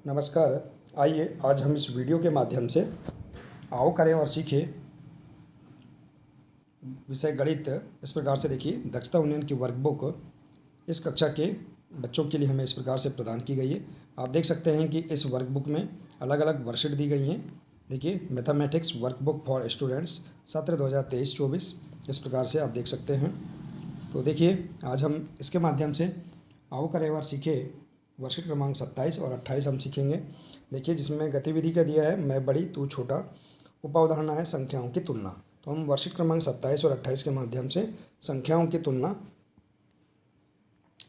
नमस्कार। आइए आज हम इस वीडियो के माध्यम से आओ करें और सीखें विषय गणित। इस प्रकार से देखिए, दक्षता उन्नयन की वर्कबुक इस कक्षा के बच्चों के लिए हमें इस प्रकार से प्रदान की गई है। आप देख सकते हैं कि इस वर्कबुक में अलग अलग वर्कशीट दी गई हैं। देखिए, मैथमेटिक्स वर्कबुक फॉर स्टूडेंट्स सत्र 2023-24 इस प्रकार से आप देख सकते हैं। तो देखिए, आज हम इसके माध्यम से आओ करें और सीखें वर्कशीट क्रमांक 27 और 28 हम सीखेंगे। देखिए, जिसमें गतिविधि का दिया है मैं बड़ी तू छोटा, उपावधारणा है संख्याओं की तुलना। तो हम वर्कशीट क्रमांक 27 और 28 के माध्यम से संख्याओं की तुलना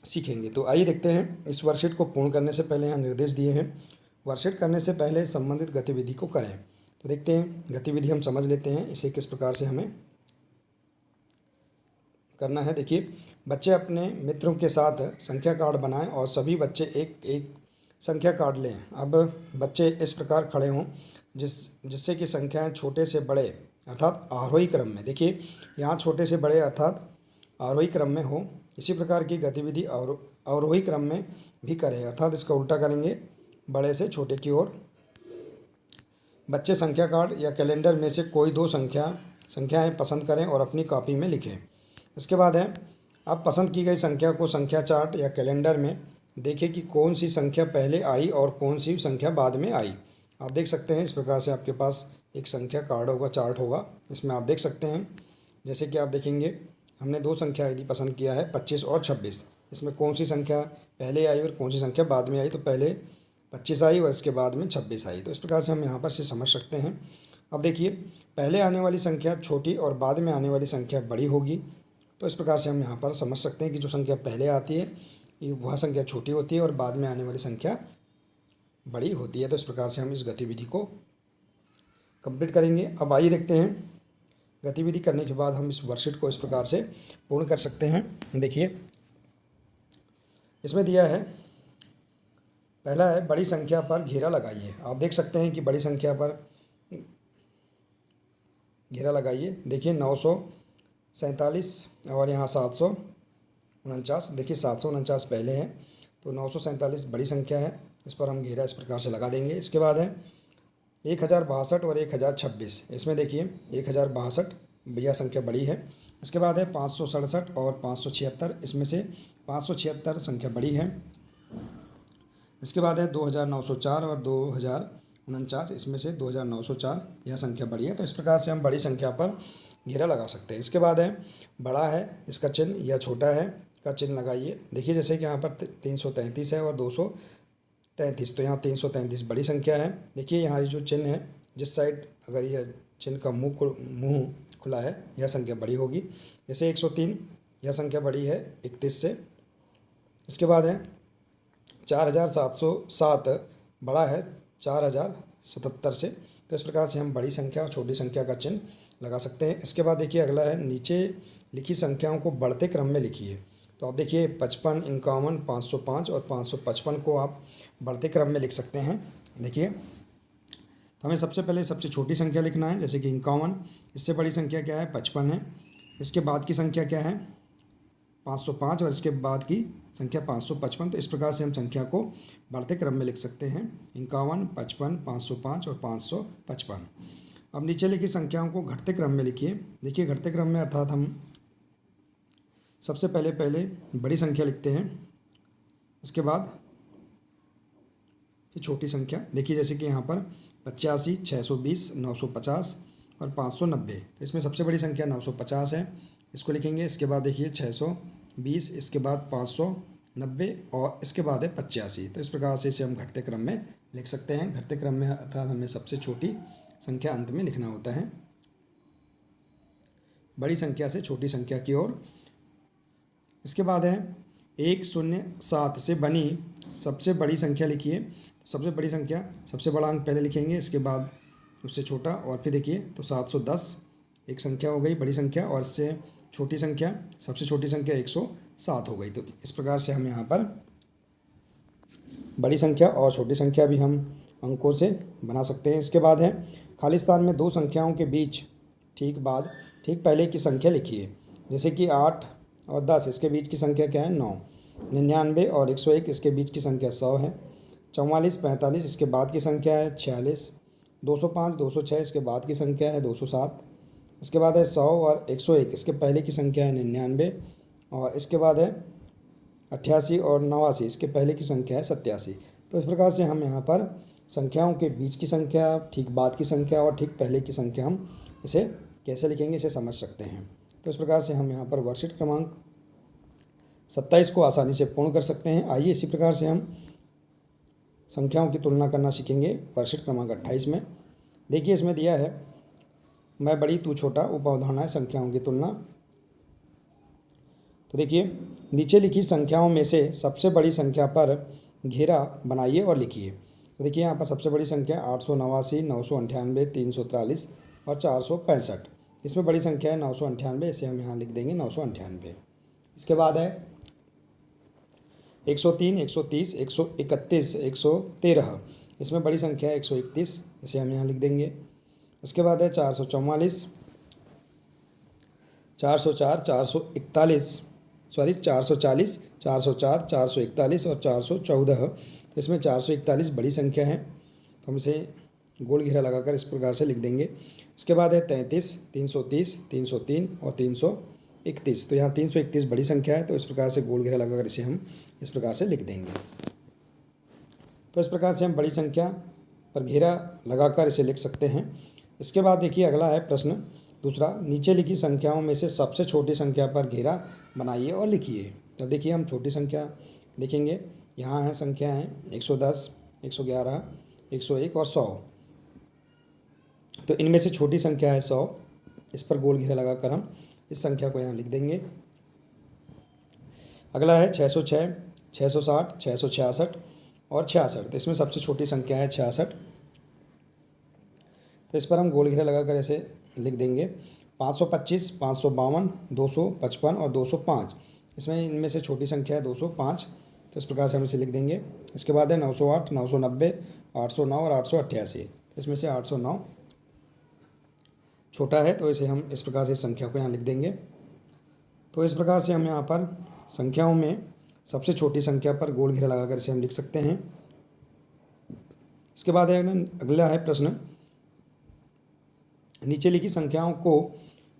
सीखेंगे। तो आइए देखते हैं। इस वर्कशीट को पूर्ण करने से पहले यहाँ निर्देश दिए हैं, वर्कशीट करने से पहले संबंधित गतिविधि को करें। तो देखते हैं, गतिविधि हम समझ लेते हैं इसे किस प्रकार से हमें करना है। देखिए, बच्चे अपने मित्रों के साथ संख्या कार्ड बनाएं और सभी बच्चे एक एक संख्या कार्ड लें। अब बच्चे इस प्रकार खड़े हों जिससे कि संख्याएं छोटे से बड़े अर्थात आरोही क्रम में, देखिए यहाँ छोटे से बड़े अर्थात आरोही क्रम में हो। इसी प्रकार की गतिविधि और अवरोही क्रम में भी करें, अर्थात इसका उल्टा करेंगे, बड़े से छोटे की ओर। बच्चे संख्या कार्ड या कैलेंडर में से कोई दो संख्याएं पसंद करें और अपनी कॉपी में लिखें। इसके बाद है, अब पसंद की गई संख्या को संख्या चार्ट या कैलेंडर में देखें कि कौन सी संख्या पहले आई और कौन सी संख्या बाद में आई। आप देख सकते हैं इस प्रकार से आपके पास एक संख्या कार्ड होगा, चार्ट होगा। इसमें आप देख सकते हैं, जैसे कि आप देखेंगे हमने दो संख्या यदि पसंद किया है 25 और 26। इसमें कौन सी संख्या पहले आई और कौन सी संख्या बाद में आई। तो पहले 25 आई और इसके बाद में 26 आई। तो इस प्रकार से हम यहाँ पर से समझ सकते हैं। अब देखिए, पहले आने वाली संख्या छोटी और बाद में आने वाली संख्या बड़ी होगी। तो इस प्रकार से हम यहाँ पर समझ सकते हैं कि जो संख्या पहले आती है वह संख्या छोटी होती है और बाद में आने वाली संख्या बड़ी होती है। तो इस प्रकार से हम इस गतिविधि को कंप्लीट करेंगे। अब आइए देखते हैं, गतिविधि करने के बाद हम इस वर्कशीट को इस प्रकार से पूर्ण कर सकते हैं। देखिए, इसमें दिया है, पहला है बड़ी संख्या पर घेरा लगाइए। आप देख सकते हैं कि बड़ी संख्या पर घेरा लगाइए। देखिए 947 और यहाँ 749। देखिए 749 पहले है तो 947 बड़ी संख्या है, इस पर हम घेरा इस प्रकार से लगा देंगे। इसके बाद है 1062 और 1026। इसमें देखिए 1062 यह संख्या बड़ी है। इसके बाद है 567 और 576। इसमें से 576 संख्या बड़ी है। इसके बाद है 2904 और 2049। इसमें से 2904 यह संख्या बड़ी है। तो इस प्रकार से हम बड़ी संख्या पर घेरा लगा सकते हैं। इसके बाद है बड़ा है इसका चिन्ह या छोटा है का चिन्ह लगाइए। देखिए, जैसे कि यहाँ पर 333 है और 233। तो यहाँ 333 बड़ी संख्या है। देखिए यहाँ जो चिन्ह है, जिस साइड अगर यह चिन्ह का मुंह खुला है यह संख्या बड़ी होगी। जैसे 103 यह संख्या बड़ी है 31 से। इसके बाद है 4707 बड़ा है 4077 से। तो इस प्रकार से हम बड़ी संख्या और छोटी संख्या का चिन्ह लगा सकते हैं। इसके बाद देखिए अगला है, नीचे लिखी संख्याओं को बढ़ते क्रम में लिखिए। तो आप देखिए 55, 51, 505 और 555 को आप बढ़ते क्रम में लिख सकते हैं। देखिए, तो हमें सबसे पहले सबसे छोटी संख्या लिखना है, जैसे कि 51। इससे बड़ी संख्या क्या है 55 है। इसके बाद की संख्या क्या है 505 और इसके बाद की संख्या 555। तो इस प्रकार से हम संख्या को बढ़ते क्रम में लिख सकते हैं, 51, 55, 505 और 555। अब नीचे लिखी संख्याओं को घटते क्रम में लिखिए। देखिए घटते क्रम में अर्थात हम सबसे पहले बड़ी संख्या लिखते हैं, इसके बाद फिर छोटी संख्या। देखिए जैसे कि यहाँ पर 85, 620, 950 और 590। तो इसमें सबसे बड़ी संख्या 950 है, इसको लिखेंगे। इसके बाद देखिए 620, इसके बाद 590 और इसके बाद है 85। तो इस प्रकार से इसे हम घटते क्रम में लिख सकते हैं। घटते क्रम में अर्थात हमें सबसे छोटी संख्या अंत में लिखना होता है, बड़ी संख्या से छोटी संख्या की ओर। इसके बाद है 107 से बनी सबसे बड़ी संख्या लिखिए। सबसे बड़ी संख्या, सबसे बड़ा अंक पहले लिखेंगे, इसके बाद उससे छोटा और फिर देखिए तो 710 एक संख्या हो गई बड़ी संख्या, और इससे छोटी संख्या, सबसे छोटी संख्या 107 हो गई। तो इस प्रकार से हम यहाँ पर बड़ी संख्या और छोटी संख्या भी हम अंकों से बना सकते हैं। इसके बाद है खाली स्थान में दो संख्याओं के बीच ठीक पहले की संख्या लिखिए। जैसे कि 8 और 10 इसके बीच की संख्या क्या है 9। 99 और 101 इसके बीच की संख्या 100 है। 44 45 इसके बाद की संख्या है 46, 205 206 इसके बाद की संख्या है 207, इसके बाद है 100 और 101 इसके पहले की संख्या है 99, और इसके बाद है 88 और 89 इसके पहले की संख्या है 87। तो इस प्रकार से हम यहाँ पर संख्याओं के बीच की संख्या, ठीक बाद की संख्या और ठीक पहले की संख्या हम इसे कैसे लिखेंगे इसे समझ सकते हैं। तो इस प्रकार से हम यहाँ पर वर्कशीट क्रमांक 27 को आसानी से पूर्ण कर सकते हैं। आइए इसी प्रकार से हम संख्याओं की तुलना करना सीखेंगे वर्कशीट क्रमांक 28 में। देखिए इसमें दिया है मैं बड़ी तू छोटा, उप अवधारणा है संख्याओं की तुलना। तो देखिए नीचे लिखी संख्याओं में से सबसे बड़ी संख्या पर घेरा बनाइए और लिखिए। तो देखिए यहाँ पर सबसे बड़ी संख्या 889, 998, 343 और 465। इसमें बड़ी संख्या है 998, इसे हम यहाँ लिख देंगे 998। इसके बाद है 103, 130, 131, 113, इसमें बड़ी संख्या है 131, इसे हम यहाँ लिख देंगे। इसके बाद है 444, 404, 441 सॉरी 440, 404, 441 और 414। तो इसमें 441 बड़ी संख्या है, तो हम इसे गोल घेरा लगाकर इस प्रकार से लिख देंगे। इसके बाद है 33, 330, 303 और 331। तो यहाँ 331 बड़ी संख्या है, तो इस प्रकार से गोल घेरा लगाकर इसे हम इस प्रकार से लिख देंगे। तो इस प्रकार से हम बड़ी संख्या पर घेरा लगाकर इसे लिख सकते हैं। इसके बाद देखिए अगला है प्रश्न दूसरा, नीचे लिखी संख्याओं में से सबसे छोटी संख्या पर घेरा बनाइए और लिखिए। तो देखिए हम छोटी संख्या लिखेंगे। यहाँ है संख्या है 110, 111, 101 और 100। तो इनमें से छोटी संख्या है 100, इस पर गोल घेरा लगाकर हम इस संख्या को यहाँ लिख देंगे। अगला है 606, 660, 666 और 66। तो इसमें सबसे छोटी संख्या है 66, तो इस पर हम गोल घेरा लगाकर ऐसे लिख देंगे। 525, 552, 255 और 205। इसमें इनमें से छोटी संख्या है 205, तो इस प्रकार से हम इसे लिख देंगे। इसके बाद है 908, 990, 809 और 888। तो इसमें से 809 छोटा है, तो इसे हम इस प्रकार से इस संख्या को यहाँ लिख देंगे। तो इस प्रकार से हम यहाँ पर संख्याओं में सबसे छोटी संख्या पर गोल घेरा लगाकर इसे हम लिख सकते हैं। इसके बाद है अगला है प्रश्न, नीचे लिखी संख्याओं को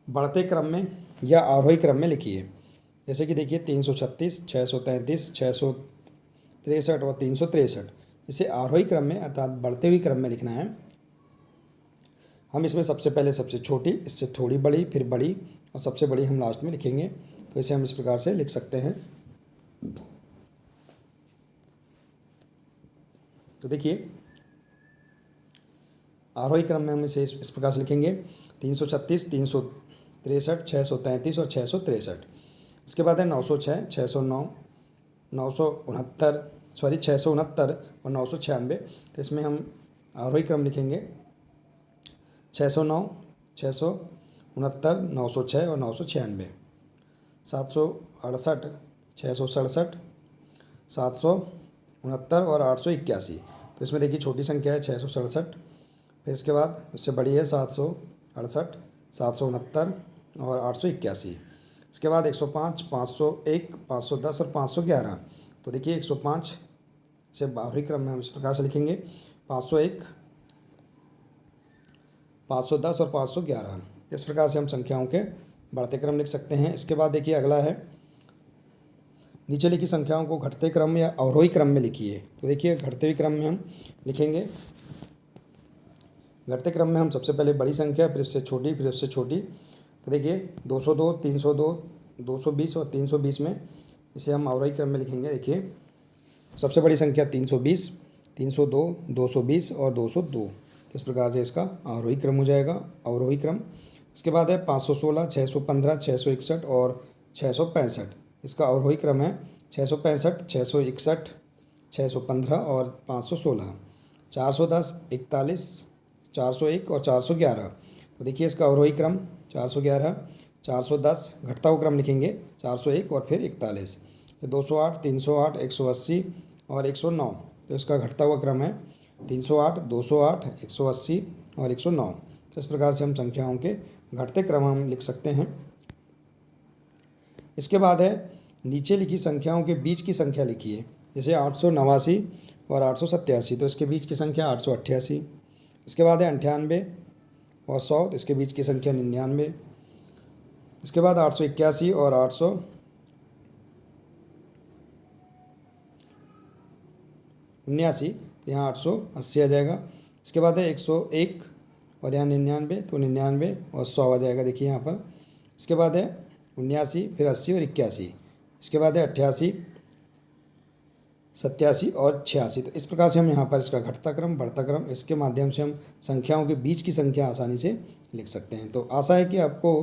बढ़ते क्रम में या आरोही क्रम में लिखिए। जैसे कि देखिए 336, 633, 663 और 363। इसे आरोही क्रम में अर्थात बढ़ते हुए क्रम में लिखना है। हम इसमें सबसे पहले सबसे छोटी, इससे थोड़ी बड़ी, फिर बड़ी और सबसे बड़ी हम लास्ट में लिखेंगे। तो इसे हम इस प्रकार से लिख सकते हैं। तो देखिए आरोही क्रम में हम इसे इस प्रकार से लिखेंगे 336, 363, 633 और 663। इसके बाद है 906, 609, 969 669 और 996। तो इसमें हम आरोही क्रम लिखेंगे 609, 669, 906 और 996। 768, 667, 769 और 881। तो इसमें देखिए छोटी संख्या है 667, फिर इसके बाद उससे बड़ी है 768, 769 और 881। इसके बाद 105, 501, 510 और 511। तो देखिए 105 से आरोही क्रम में हम इस प्रकार से लिखेंगे 501, 510 और 511। इस प्रकार से हम संख्याओं के बढ़ते क्रम लिख सकते हैं। इसके बाद देखिए अगला है, नीचे लिखी संख्याओं को घटते क्रम या अवरोही क्रम में लिखिए। तो देखिए घटते हुए क्रम में हम लिखेंगे, घटते क्रम में हम सबसे पहले बड़ी संख्या, फिर उससे छोटी, फिर उससे छोटी। तो देखिए 202, 302, 220 और 320 में इसे हम अवरोही क्रम में लिखेंगे। देखिए सबसे बड़ी संख्या 320, 302, 220 और 202। इस प्रकार से इसका आरोही क्रम हो जाएगा, अवरोही क्रम। इसके बाद है 516, 615, 661 और 665। इसका अवरोही क्रम है 665, 661, 615 और 516। 410, 41, 401 और 411। तो देखिए इसका अवरोही क्रम 411, 410 घटता हुआ क्रम लिखेंगे 401 और फिर 41। फिर 208, 308, 180 और 109। तो इसका घटता हुआ क्रम है 308, 208, 180 और 109। तो इस प्रकार से हम संख्याओं के घटते क्रम हम लिख सकते हैं। इसके बाद है नीचे लिखी संख्याओं के बीच की संख्या लिखिए। जैसे 889, और 887, तो इसके बीच की संख्या 888। इसके बाद है 98 और 100, तो इसके बीच की संख्या 99। इसके बाद 881 और 879, तो यहाँ 880 आ जाएगा। इसके बाद है 101 और यहाँ 99, तो 99 और 100 आ जाएगा, देखिए यहाँ पर। इसके बाद है 79, फिर 80 और 81। इसके बाद है 88, 87 और 86। तो इस प्रकार से हम यहाँ पर इसका घटता क्रम, बढ़ता क्रम, इसके माध्यम से हम संख्याओं के बीच की संख्या आसानी से लिख सकते हैं। तो आशा है कि आपको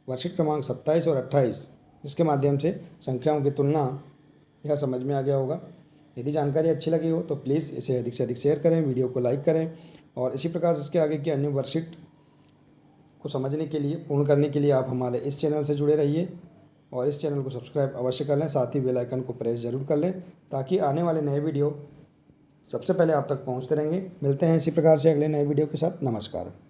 वर्कशीट क्रमांक 27 और 28 इसके माध्यम से संख्याओं की तुलना यह समझ में आ गया होगा। यदि जानकारी अच्छी लगी हो तो प्लीज़ इसे अधिक से अधिक शेयर करें, वीडियो को लाइक करें, और इसी प्रकार से इसके आगे की अन्य वर्कशीट को समझने के लिए, पूर्ण करने के लिए आप हमारे इस चैनल से जुड़े रहिए और इस चैनल को सब्सक्राइब अवश्य कर लें। साथ ही बेल आइकन को प्रेस जरूर कर लें ताकि आने वाले नए वीडियो सबसे पहले आप तक पहुंचते रहेंगे। मिलते हैं इसी प्रकार से अगले नए वीडियो के साथ। नमस्कार।